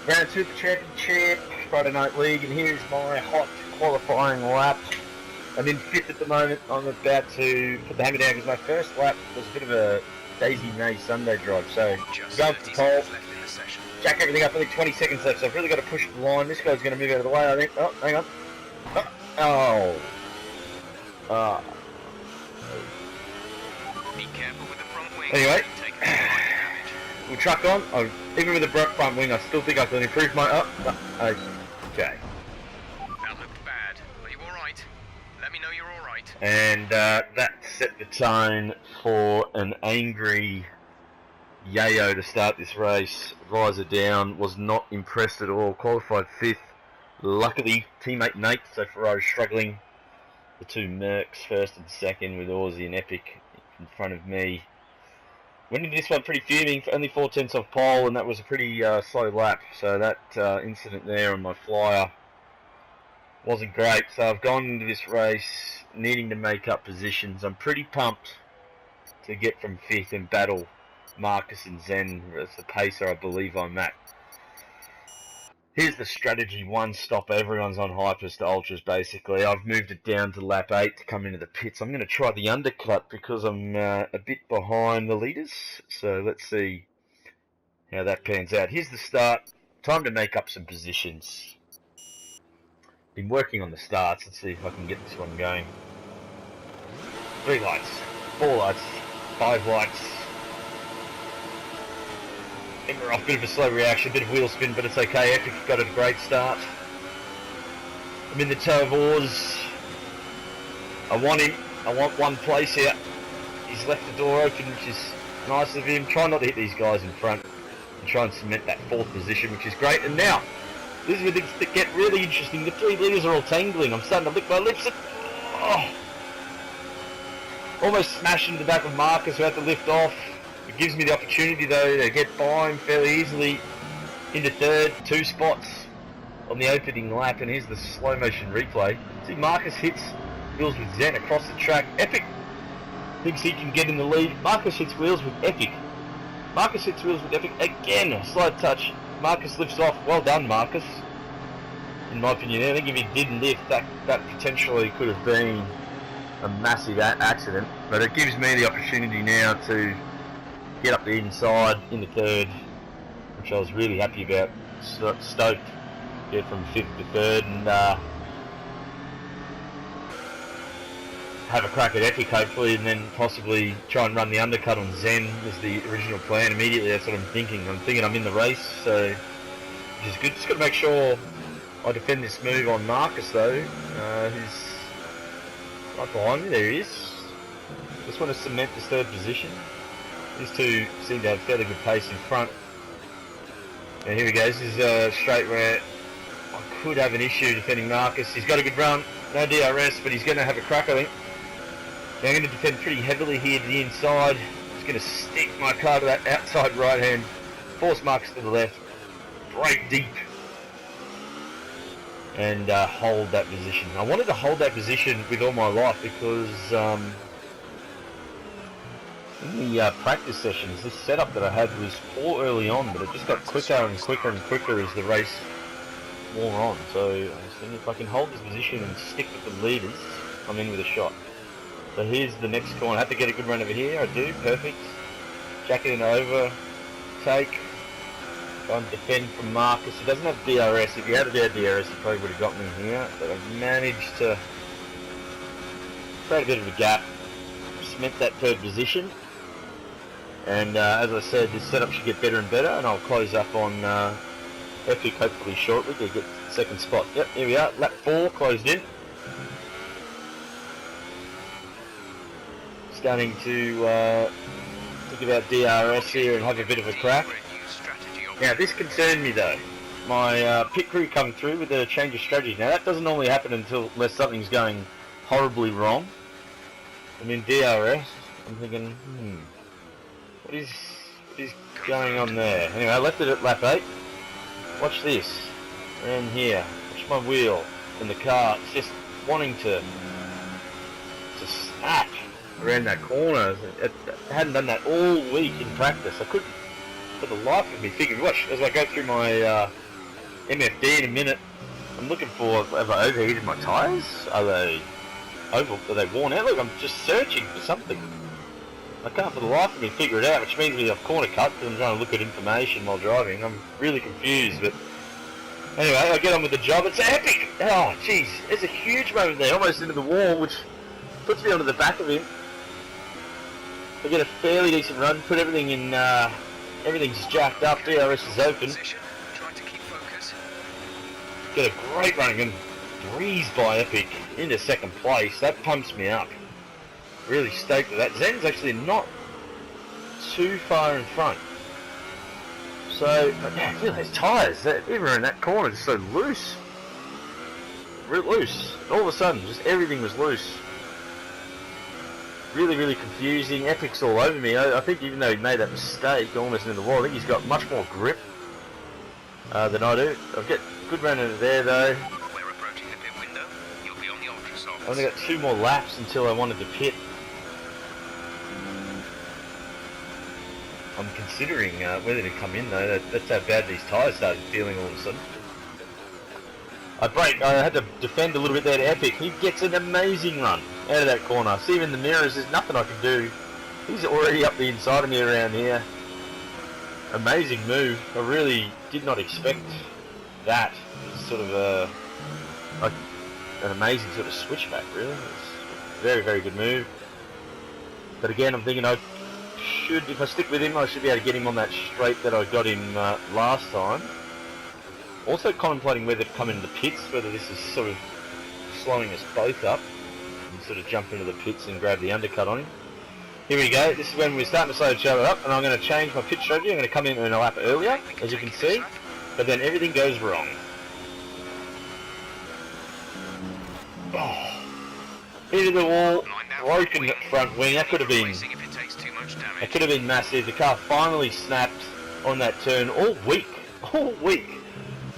Round 2 of the Championship, Friday Night League, and here's my hot qualifying lap. I'm in 5th at the moment. I'm about to put the hammer down because my first lap was a bit of a Daisy May Sunday drive, so I'm going for the pole, jack everything up, only 20 seconds left, so I've really got to push the line. This guy's going to move out of the way, I think. Oh, hang on. Oh. Be careful with the front wing. Anyway, we'll truck on. Even with the front wing, I still think I can improve my... okay. That looked bad. Are you alright? Let me know you're alright. And that set the tone for an angry Yayo to start this race. Visor down, was not impressed at all. Qualified 5th. Luckily, teammate Nate, so Ferrari struggling. The two Mercs, 1st and 2nd, with Aussie and Epic in front of me. Went into this one pretty fuming, only 4 tenths off pole, and that was a pretty slow lap. So that incident there on my flyer wasn't great. So I've gone into this race needing to make up positions. I'm pretty pumped to get from 5th and battle Marcus and Zen as the pacer I believe I'm at. Here's the strategy: one stop, everyone's on hypers to ultras basically. I've moved it down to lap 8 to come into the pits. I'm going to try the undercut because I'm a bit behind the leaders. So let's see how that pans out. Here's the start. Time to make up some positions. Been working on the starts. Let's see if I can get this one going. 3 lights, 4 lights, 5 lights. We're off, bit of a slow reaction, bit of wheel spin, but it's okay. Epic got a great start. I'm in the toe of oars. I want him. I want one place here. He's left the door open, which is nice of him. Try not to hit these guys in front and try and cement that 4th position, which is great. And now, this is where things get really interesting. The 3 leaders are all tangling. I'm starting to lick my lips. Almost smashed into the back of Marcus, who had to lift off. It gives me the opportunity though to get by him fairly easily into 3rd, 2 spots on the opening lap, and here's the slow motion replay. See Marcus hits wheels with Zen across the track. Epic thinks he can get in the lead. Marcus hits wheels with Epic. Marcus hits wheels with Epic again. A slight touch. Marcus lifts off. Well done, Marcus. In my opinion, I think if he didn't lift, that potentially could have been a massive accident. But it gives me the opportunity now to get up the inside in the 3rd, which I was really happy about. Stoked, get from 5th to 3rd, and have a crack at Epic hopefully, and then possibly try and run the undercut on Zen was the original plan. Immediately, that's what I'm thinking. I'm thinking I'm in the race, so which is good. Just got to make sure I defend this move on Marcus though, who's right behind me. There he is. Just want to cement this 3rd position. These two seem to have fairly good pace in front. And here we go. This is a straight where I could have an issue defending Marcus. He's got a good run, no DRS, but he's going to have a crack, I think. Now I'm going to defend pretty heavily here to the inside. Just going to stick my car to that outside right hand, force Marcus to the left, brake deep, and hold that position. I wanted to hold that position with all my life because in the practice sessions, this setup that I had was poor early on, but it just got quicker and quicker and quicker as the race wore on. So I was thinking if I can hold this position and stick with the leaders, I'm in with a shot. So here's the next corner. I have to get a good run over here. I do. Perfect. Jack it in over. Take. Try and defend from Marcus. He doesn't have DRS. If he had a DRS, he probably would have got me here. But I've managed to create a bit of a gap. Cement that 3rd position. And as I said, this setup should get better and better, and I'll close up on Epic hopefully shortly to get 2nd spot. Yep, here we are, lap 4 closed in. Starting to think about DRS here and have a bit of a crack. Now this concerned me though. My pit crew come through with a change of strategy. Now that doesn't normally happen unless something's going horribly wrong. I'm in DRS, I'm thinking, what is going on there? Anyway, I left it at lap 8. Watch this. Around here. Watch my wheel in the car. It's just wanting to snap around that corner. I hadn't done that all week in practice. I couldn't, for the life of me, figure. Watch as I go through my MFD in a minute. I'm looking for, have I overheated my tyres? Are they worn out? Look, I'm just searching for something. I can't for the life of me figure it out, which means me I've corner cut because I'm trying to look at information while driving. I'm really confused, but anyway, I get on with the job. It's epic! Oh, jeez, there's a huge moment there, almost into the wall, which puts me onto the back of him. I get a fairly decent run, put everything in, everything's jacked up, DRS is open. Get a great run and breeze by Epic into second place. That pumps me up. Really stoked with that. Zen's actually not too far in front. So, yeah, feel those tyres, even in that corner, just so loose. Real loose. All of a sudden, just everything was loose. Really, really confusing. Epic's all over me. I think even though he made that mistake almost into the wall, I think he's got much more grip than I do. I'll get good run into there though. We're approaching the pit window. You'll be on the ultra soft. I've only got 2 more laps until I wanted to pit. I'm considering whether to come in though. That's how bad these tyres started feeling all of a sudden. I had to defend a little bit there to Epic. He gets an amazing run out of that corner. See him in the mirrors, there's nothing I can do. He's already up the inside of me around here. Amazing move. I really did not expect that. It's sort of an amazing sort of switchback, really. It's a very, very good move. But again, I'm thinking if I stick with him, I should be able to get him on that straight that I got him last time. Also contemplating whether to come into the pits, whether this is sort of slowing us both up, and sort of jump into the pits and grab the undercut on him. Here we go, this is when we're starting to slow each other up, and I'm going to change my pit strategy. I'm going to come in a lap earlier, as you can see, but then everything goes wrong. Oh, into the wall, broken front wing. That could have been massive. The car finally snapped on that turn all week.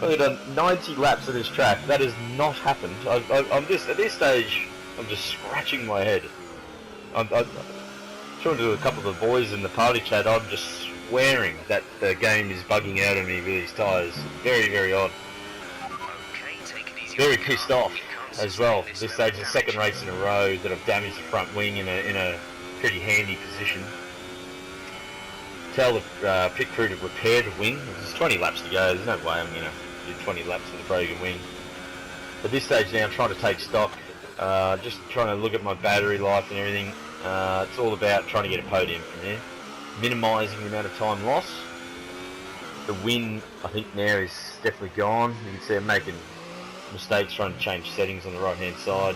I've done 90 laps of this track. That has not happened. I'm just at this stage. I'm just scratching my head. I'm talking to a couple of the boys in the party chat. I'm just swearing that the game is bugging out of me with these tyres. Very, very odd. Very pissed off as well. This stage is the second race in a row that I've damaged the front wing in a pretty handy position. Tell the pit crew to repair the wing. There's 20 laps to go. There's no way I'm going to do 20 laps with a broken wing. At this stage now, I'm trying to take stock. Just trying to look at my battery life and everything. It's all about trying to get a podium from there. Minimising the amount of time lost. The win, I think now is definitely gone. You can see I'm making mistakes trying to change settings on the right hand side.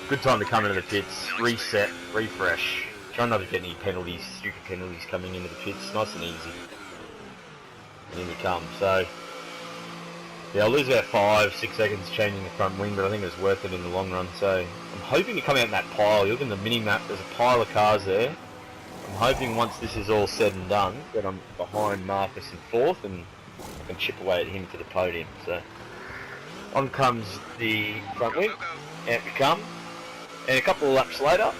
Good time to come into the pits, reset, refresh. Try not to get any penalties, stupid penalties coming into the pits. Nice and easy. And in you come. So yeah, I'll lose about 5-6 seconds changing the front wing, but I think it's worth it in the long run. So I'm hoping to come out in that pile. You look in the mini map, there's a pile of cars there. I'm hoping once this is all said and done that I'm behind Marcus in 4th and I can chip away at him to the podium. So on comes the front wing, out we come, and a couple of laps later,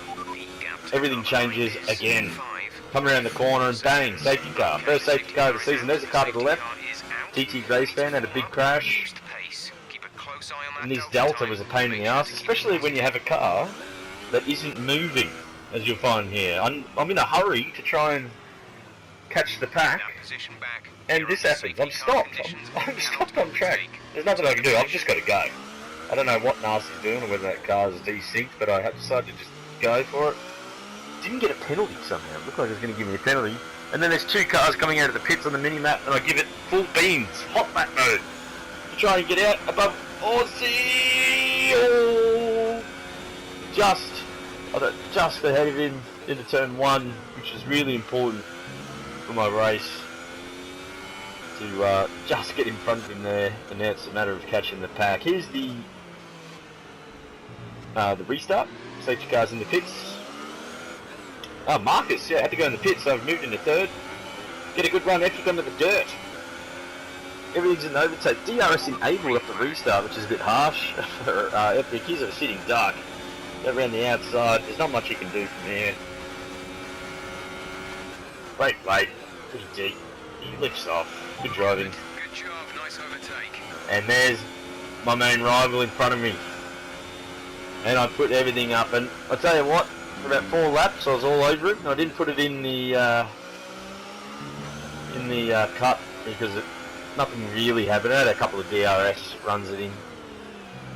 everything changes again. Come around the corner and bang, safety car. First safety car of the season. There's a car to the left. TT race fan had a big crash. And this Delta was a pain in the ass, especially when you have a car that isn't moving, as you'll find here. I'm in a hurry to try and catch the pack, and this happens. I'm stopped. I'm stopped on track. There's nothing I can do. I've just got to go. I don't know what Nasty's doing or whether that car is desynced, but I have decided to just go for it. Didn't get a penalty somehow. It looked like it was going to give me a penalty. And then there's 2 cars coming out of the pits on the mini-map, and I give it full beans, hot lap mode, to try and get out above Aussie. Oh, just ahead of him into turn 1, which is really important for my race, to just get in front of him there, and now it's a matter of catching the pack. Here's the restart. Safety cars in the pits. Oh, Marcus, yeah, had to go in the pits, so I've moved into 3rd. Get a good run, Epic under the dirt. Everything's in overtake. DRS enabled at the restart, which is a bit harsh for Epic. He's a sitting duck. Go around the outside, there's not much he can do from here. Great weight, pretty deep. He lifts off. Good driving. job, nice overtake. And there's my main rival in front of me. And I put everything up, and I tell you what, for about 4 laps I was all over it. And I didn't put it in the cut because nothing really happened. I had a couple of DRS runs it in.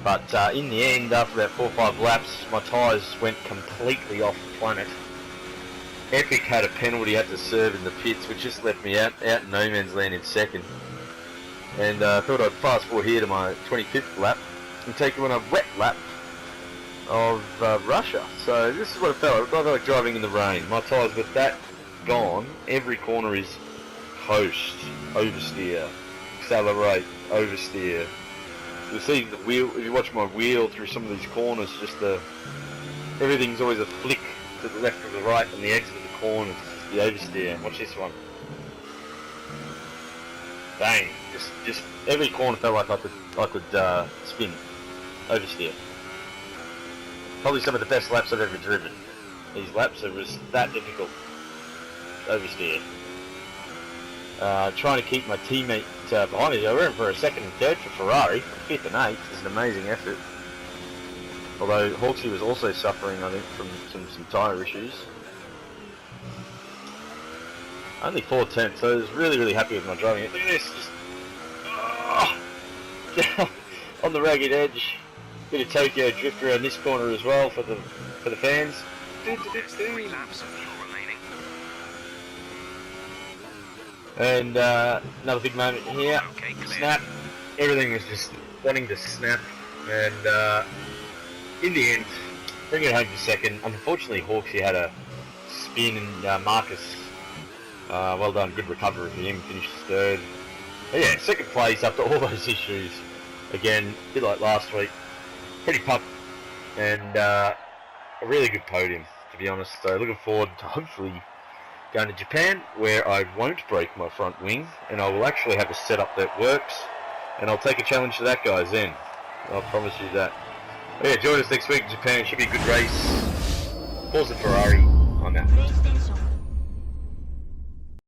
But in the end, after about 4 or 5 laps, my tyres went completely off the planet. Epic had a penalty had to serve in the pits, which just left me out in no man's land in second. And I thought I'd fast forward here to my 25th lap and take it on a wet lap of Russia. So this is what it felt like driving in the rain. My tyres were that gone. Every corner is coast, oversteer, accelerate, oversteer. You'll see the wheel, if you watch my wheel through some of these corners, just everything's always a flick to the left or the right on the exit of the corners, the oversteer. Watch this one. Bang! Just every corner felt like I could spin, oversteer. Probably some of the best laps I've ever driven. These laps, it was that difficult. Oversteer. Trying to keep my teammate behind me. I went for a 2nd and 3rd for Ferrari. 5th and 8th is an amazing effort. Although Hawksy was also suffering, I think, from some tyre issues. Only 4/10, so I was really happy with my driving. Look at this, just on the ragged edge. Bit of Tokyo drift around this corner as well for the fans. There's 3 laps of fuel remaining. And another big moment here. Okay, Snap. Everything was just wanting to snap, and in the end, bring it home for 2nd. Unfortunately, Hawksy had a spin, and Marcus, well done, good recovery for him, finished 3rd. But yeah, 2nd place after all those issues. Again, a bit like last week. Pretty pumped, and a really good podium, to be honest. So looking forward to hopefully going to Japan, where I won't break my front wing, and I will actually have a setup that works, and I'll take a challenge to that, guys, then. I'll promise you that. But yeah, join us next week in Japan. Should be a good race. Forza Ferrari. I'm out.